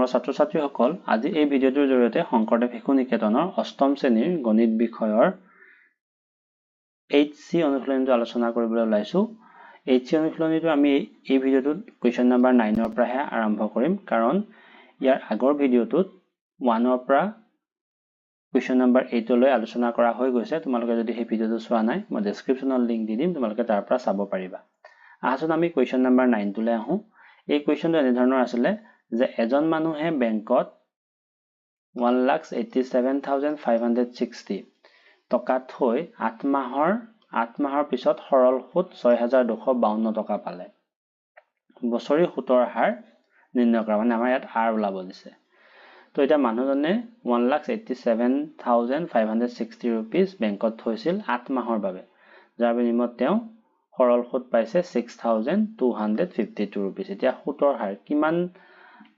প্ৰিয় ছাত্ৰ-ছাত্ৰীসকল, আজি এই ভিডিঅ'টোৰ জৰিয়তে শংকৰদেৱ শিশু নিকেতনৰ অষ্টম শ্ৰেণীৰ গণিত বিষয়ৰ HC অনুশীলনীটো আলোচনা কৰিবলৈ ওলাইছো। HC অনুশীলনীটো আমি এই ভিডিঅ'টোত কুৱেশ্যন নম্বৰ 9 ৰ পৰাহে আৰম্ভ কৰিম, কাৰণ ইয়াৰ আগৰ ভিডিঅ'টোত 1 ৰ পৰা কুৱেশ্যন নম্বৰ 8 লৈ আলোচনা কৰা হৈ গৈছে। তোমালোকে যদি সেই ভিডিঅ'টো চোৱা নাই, মই ডেসক্ৰিপচনত লিংক দি দিম, তোমালোকে তাৰ পৰা চাব পাৰিবা। আহচোন আমি কুৱেশ্যন নম্বৰ 9 টোলৈ আহো। এই কুৱেশ্যনটো এনে ধৰণৰ আছিল যে এজন মানুহে বেংকত 1,87,560 টকা থৈ 8 মাহৰ পিছত সৰল সুদ 6,252 টকা পালে। বছৰি সুতৰ হাৰ নিৰ্ণয় কৰা, মানে আমাৰ ইয়াত R ওলাব দিছে। তো এটা মানুহজনে 1,87,560 रुपीस বেংকত থৈছিল 8 মাহৰ বাবে, যাৰ বিনিময়ত তেওঁ সৰল সুদ পাইছে 6,252 रुपीस। এতিয়া সুতৰ হাৰ কিমান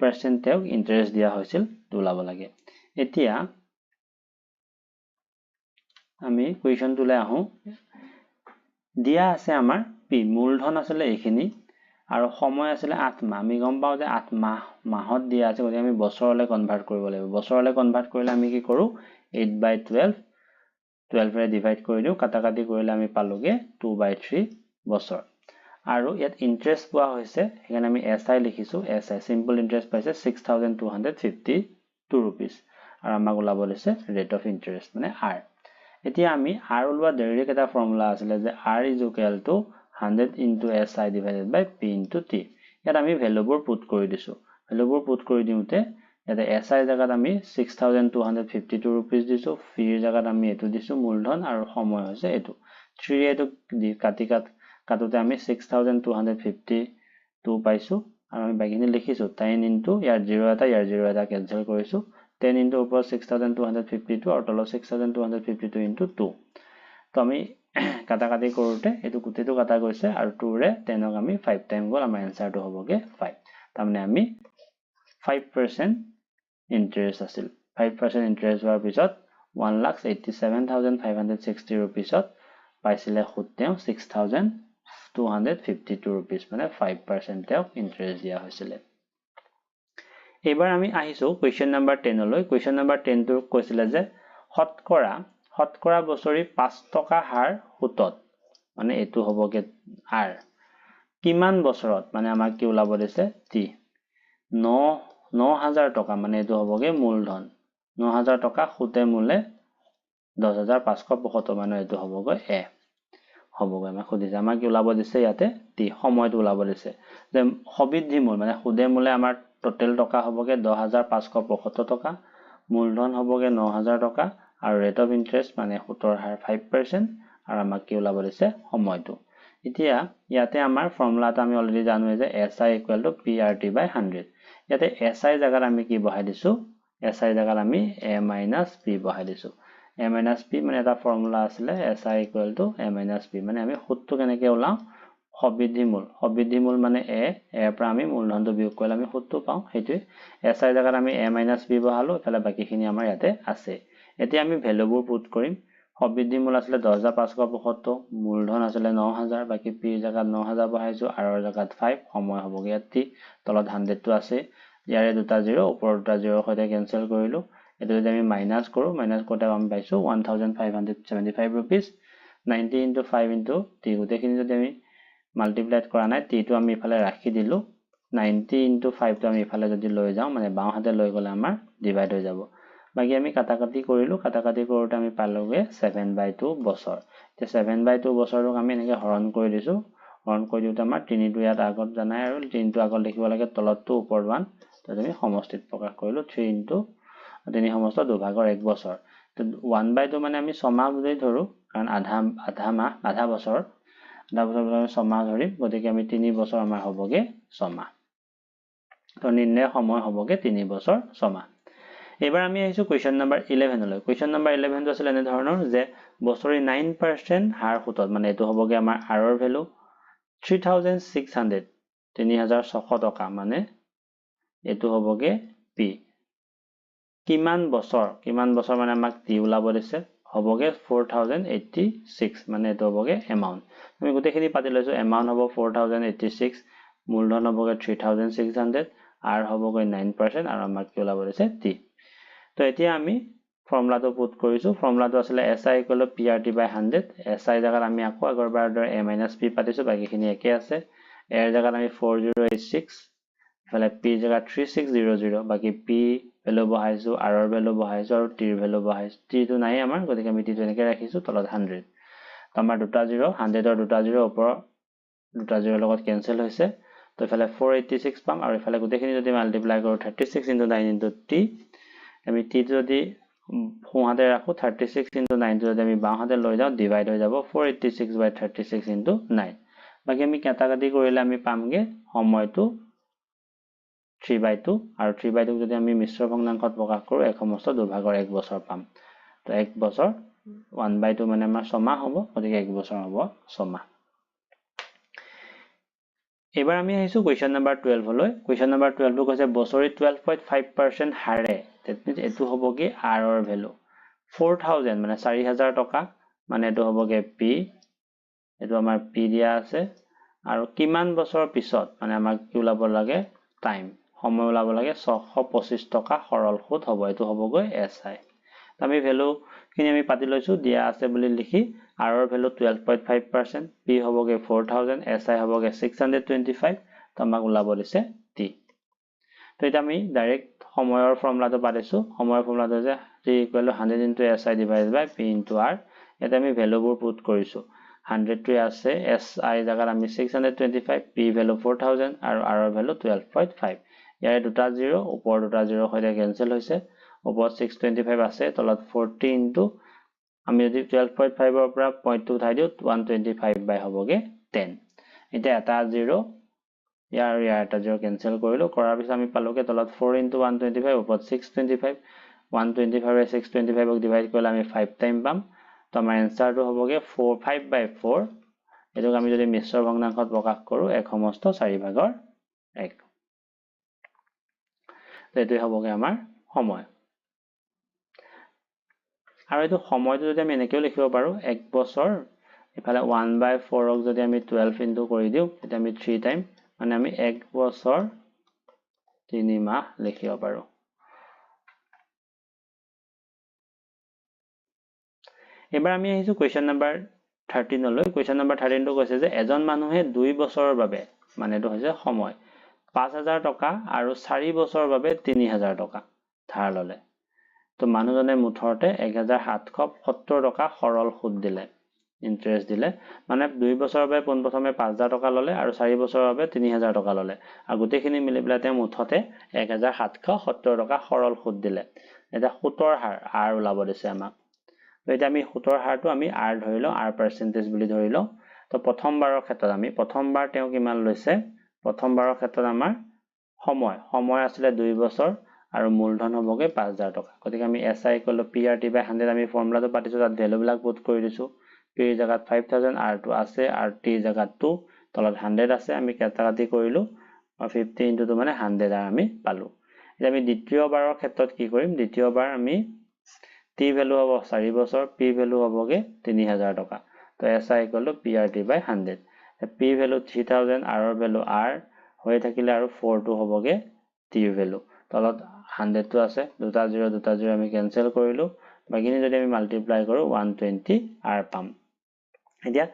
পাৰ্চেন্ট তেওঁক ইন্টাৰেষ্ট দিয়া হৈছিল ওলাব লাগে। এতিয়া আমি কুৱেশ্যনটোলৈ আহো। দিয়া আছে আমাৰ P, মূলধন আছিল এইখিনি আৰু সময় আছিল 8 মাহ। আমি গম পাওঁ যে 8 মাহত দিয়া আছে, গতিকে আমি বছৰলৈ কনভাৰ্ট কৰিব লাগিব। বছৰলৈ কনভাৰ্ট কৰিলে আমি কি কৰো, 8/12 ৰে ডিভাইড কৰি দিওঁ, কাটাকাটি কৰিলে আমি পালোগে 2/3 বছৰ। আৰু ইয়াত ইন্টাৰেষ্ট পোৱা হৈছে, সেইকাৰণে আমি SI লিখিছো। SI সিম্পল ইন্টাৰেষ্ট পাইছে 6,252 रुपीस আৰু আমাক ওলাব দিছে ৰেট অফ ইন্টাৰেষ্ট মানে R। এতিয়া আমি R ওলোৱা ডাইৰেক্ট এটা ফৰ্মুলা আছিল যে R = 100 into SI divided by P into T। ইয়াত আমি ভ্যালুবোৰ পুট কৰি দিছো। ভ্যালুবোৰ পুট কৰি দিওঁতে ইয়াতে SI জায়গাত আমি 6,252 रुपीस দিছো, P ৰ জায়গাত আমি এটো দিছো মূলধন, আৰু সময় হৈছে এটো 3 এটো কাটোতে আমি 6,252 পাইছো, আৰু আমি বাকিখিনি লিখিছো 10 into ইয়াৰ 0 এটা কেনসেল কৰিছো, 10 into ওপৰত 6,252 আৰু তলত 6,252 into 2। তো আমি কাটাকাটি কৰোতে এটো গুটেটো কাটা গৈছে, আৰু 2 ৰে 10 ক আমি 5 টাইম গল, আমাৰ এনসাৰটো হ'বগে 5। তাৰমানে আমি 5% ইন্টাৰেষ্ট আছিল। 5% ইন্টাৰেষ্ট হোৱাৰ পিছত 1,87,560 रुपीसত পাইছিলে সুদ তেওঁ 6,252 रुपीस, মানে 5% তেওঁক ইন্টাৰেষ্ট দিয়া হৈছিল। এবাৰ আমি আহিছো কুৱেশ্যন নম্বৰ 10 লৈ। কুৱেশ্যন নম্বৰ 10 টো কৈছিল যে শতকৰা বছৰি 5 টকা হাৰ সুতত, মানে এটো হ'বগে R, কিমান বছৰত, মানে আমাক কি ওলাব দিছে T। 9,000 টকা, মানে এটো হ'বগে মূলধন। 9,000 টকা সুতে মূলে 10,575, মানে এটো হ'বগে A। হ'বগে আমাক সুধিছে, আমাক কি ওলাব দিছে ইয়াতে T, সময়টো ওলাব দিছে। যে সবিদ্ধি মূল মানে সুদে মূলে আমাৰ টোটেল টকা হ'বগে 10,575 টকা, মূলধন হ'বগে 9,000 টকা, আৰু ৰেট অফ ইন্টাৰেষ্ট মানে সুতৰ হাৰ 5%, আৰু আমাক কি ওলাব দিছে সময়টো। এতিয়া ইয়াতে আমাৰ ফৰ্মুলাটো আমি অলৰেডি জানো যে SI = PRT/100। ইয়াতে SI জায়গাত আমি কি বহাই দিছো, SI জায়গাত আমি A - P বহাই দিছো। A - P মানে এটা ফৰ্মুলা আছিল, SI = A - P, মানে আমি সুদটো কেনেকৈ ওলাও, সবিদ্ধি মূল মানে A, এৰ পৰা আমি মূলধনটো বিয়োগ কৰিলে আমি সুদটো পাওঁ, সেইটোৱে। SI জায়গাত আমি A - P বহালো, এফালে বাকিখিনি আমাৰ ইয়াতে আছে। এতিয়া আমি ভ্যালুবোৰ পুট কৰিম। সবিদ্ধি মূল আছিল 10,575, মূলধন আছিল 9,000, বাকি P ৰ জায়গাত 9,000 বহাইছো, R ৰ জায়গাত 5, সময় হ'বগে ইয়াত T, তলত 100 টো আছে, ইয়াৰে দুটা 0, ওপৰৰ দুটা 0 সৈতে কেনসেল কৰিলো। এটো যদি আমি মাইনাস কৰোতে আমি পাইছো 1,575 रुपीस। 90 into 5 into T, গোটেইখিনি যদি আমি মাল্টিপ্লাই কৰা নাই, T টো আমি ইফালে ৰাখি দিলো, 90 into 5 টো আমি ইফালে যদি লৈ যাওঁ, মানে বাও হাতে লৈ গলে আমাৰ ডিভাইড হৈ যাব। বাকি আমি কাটাকাটি কৰিলো, কাটাকাটি কৰোতে আমি পালোগে 7/2 বছৰ। এতিয়া 7/2 বছৰক আমি এনেকৈ হৰণ কৰি দিছো, হৰণ কৰি দিওঁতে আমাৰ 3 টো ইয়াত আগত জানাই, আৰু 3 টো আগত লিখিব লাগে, তলতটো ওপৰত 1, তো আমি সমষ্টিত প্ৰকাশ কৰিলো 3 into 3 সমস্ত 2/1 বছৰ। তো 1/2 মানে আমি 6 মাহ বুলি ধৰো, কাৰণ আধা বছৰ আমি 6 মাহ ধৰিম, গতিকে আমি 3 বছৰ আমাৰ হ'বগে 6 মাহ। তো নিৰ্ণয় সময় হ'বগে 3 বছৰ 6 মাহ। এবাৰ আমি আহিছো কুৱেশ্যন নম্বৰ 11 লৈ। কুৱেশ্যন নম্বৰ 11 টো আছিল এনে ধৰণৰ যে বছৰি 9% হাৰ সুতত, মানে এটো হ'বগে আমাৰ R ৰ ভ্যালু 3,600, 3,600 টকা, মানে এটো হ'বগে P। কিমান বছৰ মানে আমাক T ওলাব দিছে, হ'বগে 4,086, মানে এটো হ'বগে এমাউন্ট। আমি গোটেইখিনি পাতি লৈছো, এমাউন্ট হ'ব 4,086, মূলধন হ'বগে 3,600, r হবগৈ 9% আৰু আমাক কি ওলাব দিছে t তো এতিয়া আমি ফৰ্মুলাটো পুট কৰিছো ফৰ্মুলাটো আছিল si = prt/100 si জাগাত আমি আকৌ আগৰবাৰ দৰে a - p পাতিছো বাকিখিনি একে আছে a ৰ জাগাত আমি 4086 ফলে p জাগাত 3600 বাকি p ভ্যালু বহাইছো r ৰ ভ্যালু বহাইছো আৰু t ৰ ভ্যালু বহাইছো t টো নাই আমাৰ গতিকে আমি t টো এনেকৈ ৰাখিছো তলত 100 তো আমাৰ দুটা 0 100 ৰ দুটা 0 ওপৰ দুটা 0 লগত কেনসেল হৈছে তো ইফালে 486 পাম আৰু ইফালে গোটেইখিনি যদি মাল্টিপ্লাই কৰো 36 * 9 * t আমি t টো যদি সোঁহাতে ৰাখো 36 * 9 টো যদি আমি বাওঁহাতে লৈ যাও ডিভাইড হৈ যাব 486/36 * 9 বাকি আমি কাটাকাটি কৰিলে আমি পামগে সময়টো 3/2 আৰু 3/2 যদি আমি মিশ্ৰ ভগ্নাংশত প্ৰকাশ কৰো এক সমস্ত দুভাগৰ এক বছৰ পাম তো এক বছৰ 1/2 মানে আমাৰ 6 মাহ হ'ব গতিকে এক বছৰ হ'ব 6 মাহ এবাৰ আমি আহিছো কোৱেশ্চন নম্বৰ 12 লৈ কোৱেশ্চন নম্বৰ 12 টো কৈছে বছৰি 12.5% হাৰে দ্যাট মিন্স এটো হ'ব কি r ৰ ভ্যালু 4000 মানে 4000 টকা মানে এটো হ'বগে p এটো আমাৰ p দিয়া আছে আৰু কিমান বছৰ পিছত মানে আমাক কি ওলাব লাগে টাইম সময় ওলাব লাগে 625 টকা সৰল সুদ হ'ব এটো হ'বগৈ si আমি ভ্যালু খিনি আমি পাতি লৈছো দিয়া আছে বুলি লিখি r ৰ ভ্যালু 12.5% p হ'বগে 4000 si হ'বগে 625 তো আমাক ওলাব দিছে t তো এটা আমি ডাইৰেক্ট সময়ৰ ফৰ্মুলাটো পাতিছো সময়ৰ ফৰ্মুলাটো যে t = 100 * si / p * r এটা আমি ভ্যালুবোৰ পুট কৰিছো 100 টো আছে si জাগাত আমি 625 p ভ্যালু 4000 আৰু r ৰ ভ্যালু 12.5 ইয়াৰে দুটা 0 ওপৰ দুটা 0 হৈতে কেনসেল হৈছে ওপৰত 625 আছে তলত 40 * আমি যদি 12.5 ৰ পৰা পইণ্টটো উঠাই দিও 125 হ'বগে 10 এটা এটা 0 ইয়াৰ এটা 0 কেনসেল কৰিলো কৰাৰ পিছত আমি পালোগে তলত 4 * 125 ওপৰত 625 125 ৰে 625 ক ডিভাইড কৰিলে আমি 5 টাইম পাম তো আমাৰ এনসাৰটো হ'বগে 5/4 এটোক আমি যদি মিশ্ৰ ভগ্নাংশত প্ৰকাশ কৰো এক সমস্ত 4/1 এটো হ'বগে আমাৰ সময় আৰু এটো সময়টো যদি আমি এনেকৈ লিখিব পাৰো এক বছৰ ইফালে 1/4 ক যদি আমি 12 ইনটু কৰি দিও এটা আমি 3 টাইম মানে আমি এক বছৰ 3 মাহ লিখিব পাৰো এবাৰ আমি আহিছো কোৱেশ্চন নম্বৰ 13 লৈ কোৱেশ্চন নম্বৰ 13 টো কৈছে যে এজন মানুহে 2 বছৰৰ বাবে মানে এটো হৈছে সময় 5000 টকা আৰু 4 বছৰৰ বাবে 3000 টকা ধাৰ ললে তো মানুহজনে মুঠতে 1770 টকা সৰল সুদ দিলে ইন্টাৰেষ্ট দিলে মানে 2 বছৰৰ বাবে পোনপ্ৰথমে 5000 টকা ললে আৰু 4 বছৰৰ বাবে 3000 টকা ললে আৰু গোটেইখিনি মিলি পেলাই তেওঁ মুঠতে 1770 টকা সৰল সুদ দিলে এটা সুতৰ হাৰ r ওলাব দিছে আমাক তো এটা আমি সুতৰ হাৰটো আমি r ধৰি লও r পাৰ্চেন্টেজ বুলি ধৰি লও তো প্ৰথমবাৰৰ ক্ষেত্ৰত আমি প্ৰথমবাৰ তেওঁ কিমান লৈছে প্ৰথমবাৰৰ ক্ষেত্ৰত আমাৰ সময় আছিল 2 বছৰ আৰু মূলধন হ'বগে 5000 টকা গতিকে আমি si = prt/100 আমি ফৰ্মুলাটো পাতিছো তাত ভ্যালু বিলাক পুট কৰি দিছো p ৰ জাগাত 5000 r টো আছে আৰু t জাগাত 2 তলত 100 আছে আমি কাটাকাটি কৰিলো আৰু 50 * 2 মানে 100 আৰ আমি পালো এতিয়া আমি দ্বিতীয়বাৰৰ ক্ষেত্ৰত কি কৰিম দ্বিতীয়বাৰ আমি t ভ্যালু হ'ব 4 বছৰ p ভ্যালু হ'বগে 3000 টকা তো si = prt/100 p value 3000 r ৰ ভ্যালু r হৈ থাকিলে আৰু 4 টো হ'বগে t ভ্যালু তলত 100 টো আছে দুটা 0 আমি কেনসেল কৰিলো বাকিনি যদি আমি মাল্টিপ্লাই কৰো 120 r পাম এতিয়া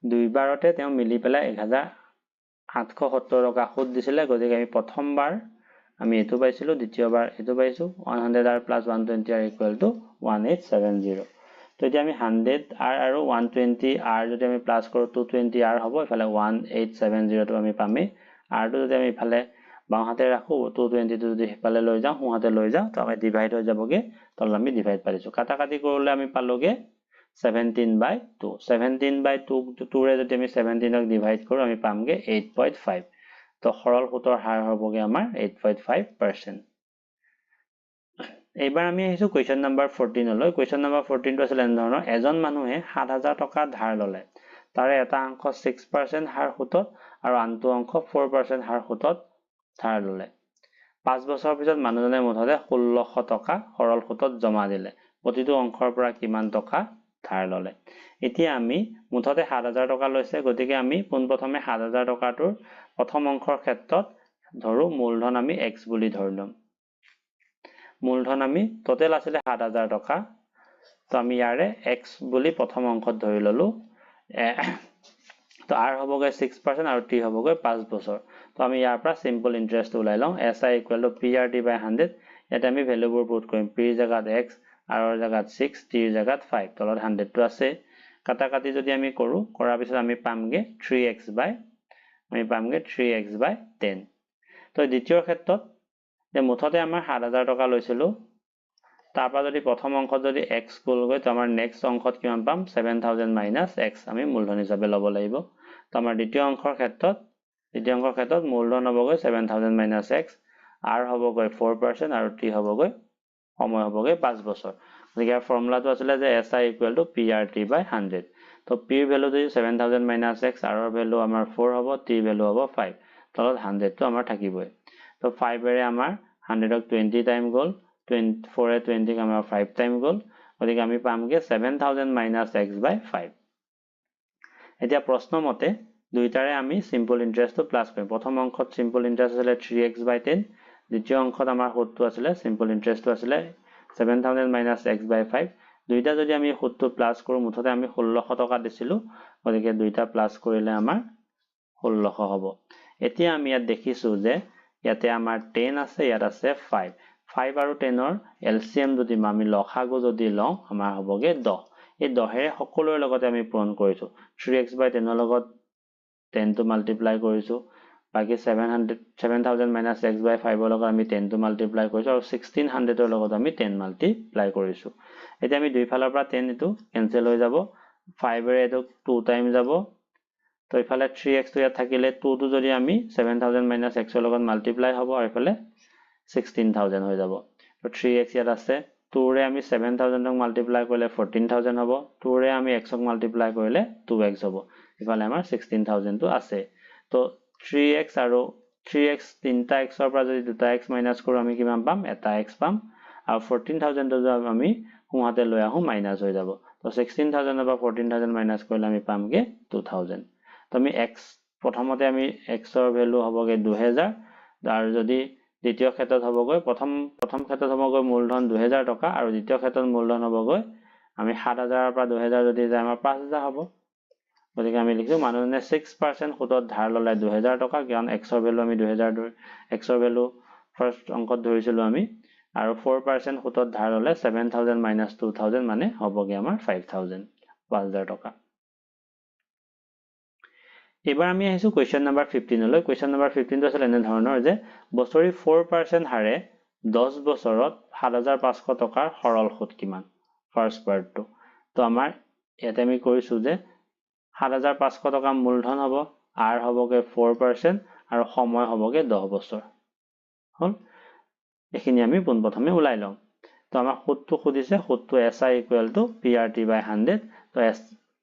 দুইবাৰতে তেওঁ মিলি পেলাই 1770 টকা সুদ দিছিলে গতিকে আমি প্ৰথমবাৰ আমি এটো পাইছিলো দ্বিতীয়বাৰ এটো পাইছো 100r + 120r = 1870 তো এতিয়া আমি 100r আৰু 120r যদি আমি প্লাস কৰো 220r হ'ব ইফালে 1870 টো আমি পামি r টো যদি আমি ইফালে বাওঁহাতে ৰাখো 220 টো যদি ইফালে লৈ যাও সোঁহাতে লৈ যাও তো আমি ডিভাইড হৈ যাবগে তলত আমি ডিভাইড পাইছো কাটাকাটি কৰিলে আমি পালোগে 17/2 17/2 ৰে যদি আমি 17 ক ডিভাইড কৰো আমি পামগে 8.5 তো সৰল সুতৰ হাৰ হ'বগে আমাৰ 8.5% এবাৰ আমি আহিছো কোৱেশ্চন নম্বৰ 14 লৈ কোৱেশ্চন নম্বৰ 14 টো আছিল এনে ধৰণৰ এজন মানুহে 7000 টকা ধাৰ ললে তাৰে এটা অংশ 6% হাৰ সুতত আৰু আনটো অংশ 4% হাৰ সুতত ধাৰ ললে 5 বছৰৰ পিছত মানুহজনে মুঠতে 1600 টকা সৰল সুতত জমা দিলে প্ৰতিটো অংশৰ পৰা কিমান টকা ধাৰ ললে এতিয়া আমি মুঠতে 7000 টকা লৈছে গতিকে আমি পোনপ্ৰথমে 7000 টকাটোৰ প্ৰথম অংশৰ ক্ষেত্ৰত ধৰো মূলধন আমি x বুলি ধৰিলম মূলধন আমি টোটাল আছিল ৭০০০ টকা তো আমি ইয়াৰে x বুলি প্ৰথম অংকত ধৰি ললো তো r হবগে 6% আৰু t হবগে 5 বছৰ তো আমি ইয়াৰ পৰা সিম্পল ইন্টাৰেষ্ট উলাই লওঁ SI = PRT/100 ইয়াতে আমি ভ্যালুবোৰ পুট কৰিম p জাগাত x r ৰ জাগাত 6 t ৰ জাগাত 5 তলত 100 টো আছে কাটা কাটি যদি আমি কৰো কৰাৰ পিছত আমি পামগে 3x/10 তো দ্বিতীয় ক্ষেত্ৰত যে মুঠতে আমাৰ ৭০০০ টকা লৈছিলো তাৰ পৰা যদি প্ৰথম অংকত যদি x গল গৈ তো আমাৰ নেক্সট অংকত কিমান পাম 7000 - x আমি মূলধন হিচাপে ল'ব লাগিব তো আমাৰ দ্বিতীয় অংকৰ ক্ষেত্ৰত মূলধন হ'বগৈ 7000 - x r হ'বগৈ 4% আৰু t হ'বগৈ সময় হ'বগৈ 5 বছৰ গতিকে ফৰ্মুলাটো আছিল যে SI = PRT/100 তো p ৰ ভ্যালু যদি 7000 - x r ৰ ভ্যালু আমাৰ 4 হ'ব t ভ্যালু হ'ব 5 তলত 100 টো আমাৰ থাকিবই তো 5 এৰে আমাৰ 100 ক 20 টাইম গল 4 এ 20 ক আমাৰ 5 টাইম গল গতিকে আমি পামগে 7000 - x/5 এতিয়া প্ৰশ্ন মতে দুইটাৰে আমি সিম্পল ইন্টাৰেষ্টটো প্লাস কৰিম প্ৰথম অংকত সিম্পল ইন্টাৰেষ্ট আছিল 3x/10 দ্বিতীয় অংকত আমাৰ সূত্ৰটো আছিল সিম্পল ইন্টাৰেষ্টটো আছিল 7000 - x/5 দুইটা যদি আমি সূত্ৰটো প্লাস কৰো মুঠতে আমি 1600 টকা দিছিলো গতিকে দুইটা প্লাস কৰিলে আমাৰ 1600 হ'ব এতিয়া আমি ইয়াত দেখিছো যে ইয়াতে আমাৰ 10 আছে ইয়াত আছে 5 আৰু 10 ৰ এলসিএম যদি আমি লসাগু যদি লওঁ আমাৰ হ'বগে 10 এই 10 এৰে সকলোৰ লগতে আমি পূৰণ কৰিছো 3x/10 ৰ লগত 10 টো মাল্টিপ্লাই কৰিছো বাকি 7000 - x/5 ৰ লগত আমি 10 টো মাল্টিপ্লাই কৰিছো আৰু 1600 ৰ লগত আমি 10 মাল্টিপ্লাই কৰিছো এতিয়া আমি দুই ফালৰ পৰা 10 এটো কেনসেল হৈ যাব 5 এৰে এটো 2 টাইম যাব তো ইফালে 3x টো ইয়াত থাকিলে 2 টো যদি আমি 7000 - x ৰ লগত মাল্টিপ্লাই হ'ব আৰু ইফালে 16000 হৈ যাব তো 3x ইয়াত আছে 2 ৰে আমি 7000 ক মাল্টিপ্লাই কৰিলে 14000 হ'ব 2 ৰে আমি x ক মাল্টিপ্লাই কৰিলে 2x হ'ব ইফালে আমাৰ 16000 টো আছে তো 3x আৰু 3x তিনটা x ৰ পৰা যদি দুটা x মাইনাস কৰো আমি কিমান পাম এটা x পাম আৰু 14000 টো যদি আমি হুহাতে লৈ আহো মাইনাস হৈ যাব তো 16000 ৰ পৰা 14000 মাইনাস কৰিলে আমি পামগে 2000 তো আমি x প্ৰথমতে আমি x ৰ ভ্যালু হ'বগে 2000 আৰু যদি দ্বিতীয় ক্ষেত্ৰত হ'বগৈ প্ৰথম ক্ষেত্ৰত হ'বগৈ মূলধন 2000 টকা আৰু দ্বিতীয় ক্ষেত্ৰত মূলধন হ'বগৈ আমি 7000 ৰ পৰা 2000 যদি যায় আমাৰ 5000 হ'ব গতিকে আমি লিখো মানুহজনে 6% সুদত ধাৰ ললে 2000 টকা কাৰণ x ৰ ভ্যালু আমি 2000 x ৰ ভ্যালু ফাৰ্স্ট অংকত ধৰিছিলো আমি আৰু 4% সুদত ধাৰ ললে 7000 - 2000 মানে হ'বগে আমাৰ 5000 টকা এবাৰ আমি আহিছো কোৱেশ্চন নম্বৰ 15 লৈ কোৱেশ্চন নম্বৰ 15 টো আছিল এনে ধৰণৰ যে বছৰি 4% হাৰে 10 বছৰত 7500 টকাৰ সৰল সুদ কিমান ফাৰ্স্ট পাৰ্টটো তো আমাৰ ইয়াতে আমি কৰিছো যে 7500 টকা মূলধন হ'ব r হ'বগে 4% আৰু সময় হ'বগে 10 বছৰ হল এখিনি আমি পোনপ্ৰথমে উলাই লম তো আমাৰ সুদটো খুদিছে সুদটো SI = PRT/100 তো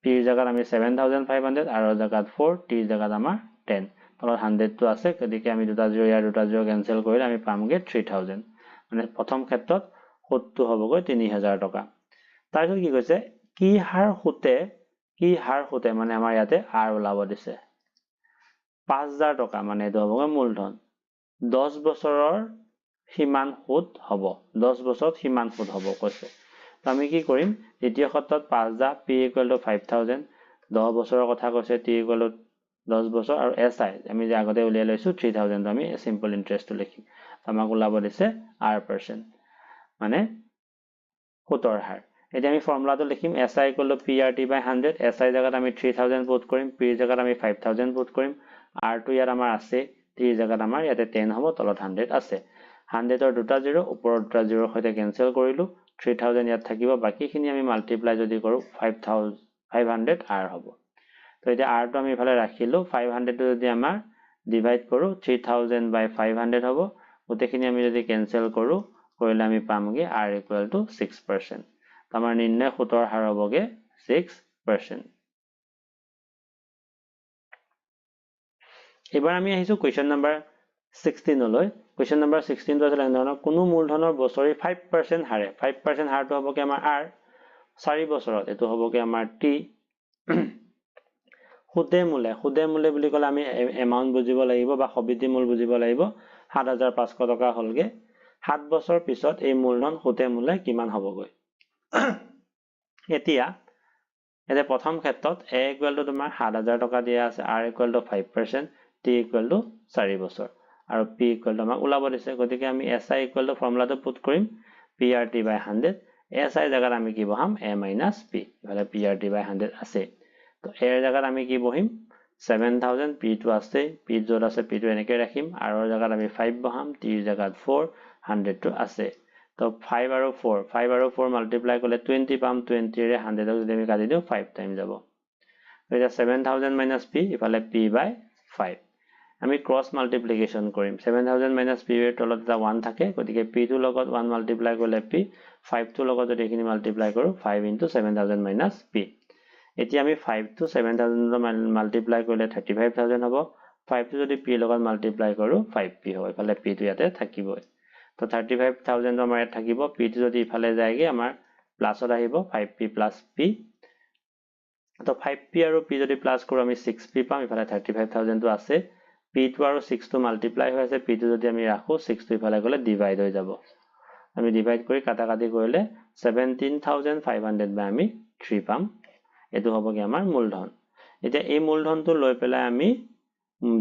p ৰ জাগাত আমি 7500 r ৰ জাগাত 4 t ৰ জাগাত আমাৰ 10 তলত 100 টো আছে গতিকে আমি দুটা 0 ইয়াৰ দুটা 0 কেনসেল কৰিলে আমি পামগে 3000 মানে প্ৰথম ক্ষেত্ৰত সুদটো হ'বগৈ 3000 টকা তাৰপিছত কি কৈছে কি হাৰ সুতে মানে আমাৰ ইয়াতে r ওলাব দিছে 5000 টকা মানে এটো হ'বগৈ মূলধন 10 বছৰৰ সীমান সুদ হ'ব 10 বছৰত সীমান সুদ হ'ব কৈছে তো আমি কি কৰিম দ্বিতীয় ক্ষেত্ৰত 5000 p = 5000 10 বছৰৰ কথা কৈছে t = 10 বছৰ আৰু SI আমি যে আগতে উলিয়াই লৈছো 3000 আমি সিম্পল ইন্টাৰেষ্টটো লিখিম আমাক ওলাব দিছে r% মানে সুতৰ হাৰ এতিয়া আমি ফৰ্মুলাটো লিখিম SI = PRT/100 SI জাগাত আমি 3000 পুট কৰিম p জাগাত আমি 5000 পুট কৰিম r টো ইয়াত আমাৰ আছে t জাগাত আমাৰ ইয়াতে 10 হ'ব তলত 100 আছে 100 ৰ দুটা 0 ওপৰৰ দুটা 0 সৈতে কেনসেল কৰিলো 3000 ইয়াত থাকিব বাকিখিনি আমি মাল্টিপ্লাই যদি কৰো 500 r হ'ব তো এতিয়া r টো আমি ইফালে ৰাখিলো 500 টো যদি আমাৰ ডিভাইড কৰো 3000/500 হ'ব গোটেইখিনি আমি যদি কেনসেল কৰো কৰিলে আমি পামগে r = 6% আমাৰ নিৰ্ণয় সুতৰ হাৰ হ'বগে 6% এবাৰ আমি আহিছো কোৱেশ্চন নম্বৰ 16 লৈ কোৱেশ্চন নম্বৰ 16 টো আছিল এনে কোনো মূলধনৰ বছৰি 5% হাৰে 5% হাৰটো হ'বগে আমাৰ r 4 বছৰত এটো হ'বগে আমাৰ t সুদে মূলে বুলি ক'লে আমি এমাউন্ট বুজিব লাগিব বা সবিধি মূল বুজিব লাগিব 7500 টকা হলগে 7 বছৰ পিছত এই মূলধন সুদে মূলে কিমান হ'বগৈ এতিয়া প্ৰথম ক্ষেত্ৰত a ইকুৱেল টু তোমাৰ 7000 টকা দিয়া আছে r equal to 5% t equal to 4 বছৰ আৰু p ইকুৱেল টু আমাক ওলাব দিছে গতিকে আমি si ইকুৱেল টু ফৰ্মুলাটো পুট কৰিম prt by 100 si জায়গাত আমি কি বহাম a minus p ইফালে prt by 100 আছে তো a এর জায়গাত আমি কি বহিম 7000 p টু আছে p যত আছে p টু এনেকৈ ৰাখিম r এৰ জায়গাত আমি 5 বহাম t এৰ জায়গাত 4 100 টু আছে তো 5 আৰু 4 মাল্টিপ্লাই কৰিলে 20 পাম 20 ৰে 100 ক যদি আমি কাটি দিও 5 টাইম যাব এটা 7000 minus p ইফালে p by 5 আমি ক্ৰস মাল্টিপ্লিকেশন কৰিম 7000 minus p এর তলত এটা 1 থাকে গতিকে p টু লগত 1 মাল্টিপ্লাই কৰিলে p 5 টু লগত যদি এখিনি মাল্টিপ্লাই কৰো 5 into 7000 minus p এতিয়া আমি 5 টু 7000 মাল্টিপ্লাই কৰিলে 35000 হ'ব 5 টু যদি p লগত মাল্টিপ্লাই কৰো 5p হ'ব ইফালে p টু ইয়াতে থাকিবই তো 35000 আমাৰ ইয়াত থাকিব p টু যদি ইফালে যায়গে আমাৰ প্লাছত আহিব 5p plus p তো 5p আৰু p যদি প্লাস কৰো আমি 6p পাম ইফালে 35000 টো আছে p টু আৰু 6 টো মাল্টিপ্লাই হৈ আছে p টু যদি আমি ৰাখো 6 টো ইফালে গলে ডিভাইড হৈ যাব আমি ডিভাইড কৰি কাটাকাটি কৰিলে 17500 বাই আমি 3 পাম এটো হ'ব কি আমাৰ মূলধন এতিয়া এই মূলধনটো লৈ পেলাই আমি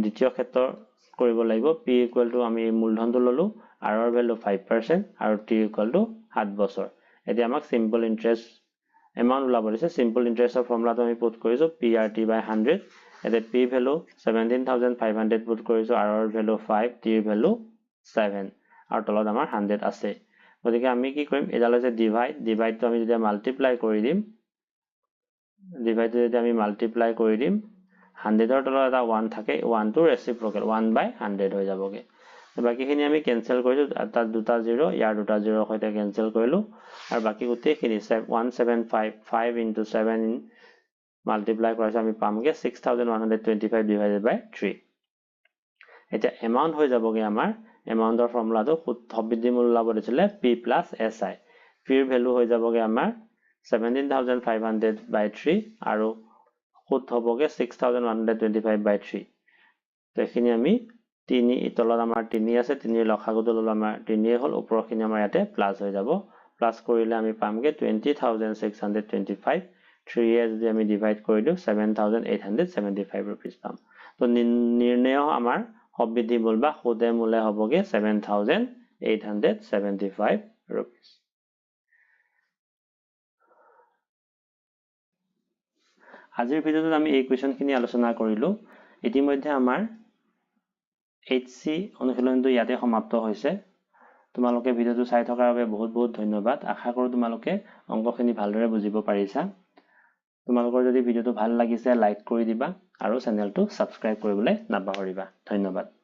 দ্বিতীয় ক্ষেত্ৰ কৰিব লাগিব p ইকুৱেল টু আমি মূলধনটো ললো r ৰ ভ্যালু 5% আৰু t ইকুৱেল টু 7 বছৰ এতিয়া আমাক সিম্পল ইন্টাৰেষ্ট এমাউন্ট ওলাব দিছে সিম্পল ইন্টাৰেষ্টৰ ফৰ্মুলাটো আমি পুট কৰিছো prt by 100 এতে p ভ্যালু 17500 পুট কৰিছো r ৰ ভ্যালু 5 t ৰ ভ্যালু 7 আৰু তলত আমাৰ 100 আছে গতিকে আমি কি কৰিম এডাল হৈছে ডিভাইড তো আমি যদি মাল্টিপ্লাই কৰি দিম ডিভাইড যদি আমি মাল্টিপ্লাই কৰি দিম 100 ৰ তলত এটা 1 থাকে 1 টু ৰেচিপ্ৰকেল 1 by 100 হৈ যাবগে বাকিখিনি আমি ক্যান্সেল কৰিছো এটা দুটা 0 ইয়াৰ দুটা 0 সৈতে ক্যান্সেল কৰিলো আৰু বাকি গোটেইখিনি 1755 into 7 মাল্টিপ্লাই কৰাছে আমি পামগে 6125 divided by 3 এটা এমাউন্ট হৈ যাবগে আমাৰ এমাউন্টৰ ফৰ্মুলাটো সবিধি মূল ওলাব দিছিলে p plus si p ৰ ভ্যালু হৈ যাবগে আমাৰ 17500 by 3 আৰু সুদ হ'বগে 6125 by 3 তো এখিনি আমি 3 ইতলত আমাৰ 3 আছে 3 লখাগুটো ললো আমাৰ 3 হল ওপৰখিনি আমাৰ ইয়াতে প্লাস হৈ যাব প্লাস কৰিলে আমি পামগে 20625 3 এ যদি আমি ডিভাইড কৰি দিও 7875 rupees পাম তো নিৰ্ণয় আমাৰ সবিধি মূল বা সুদে মূলে হ'বগে 7875 rupees আজিৰ ভিডিওত আমি এই কোৱেশ্চনখিনি আলোচনা কৰিলো ইতিমধ্যে আমাৰ HC অনুশীলনটো ইয়াতে সমাপ্ত হৈছে তোমালোকে ভিডিওটো চাই থকাৰ বাবে বহুত বহুত ধন্যবাদ আশা কৰো তোমালোকে অংকখিনি ভালদৰে বুজিব পাৰিছা তোমালোকৰ যদি ভিডিওটো ভাল লাগিছে লাইক কৰি দিবা আৰু চেনেলটো সাবস্ক্ৰাইব কৰিবলৈ নাপাহৰিবা ধন্যবাদ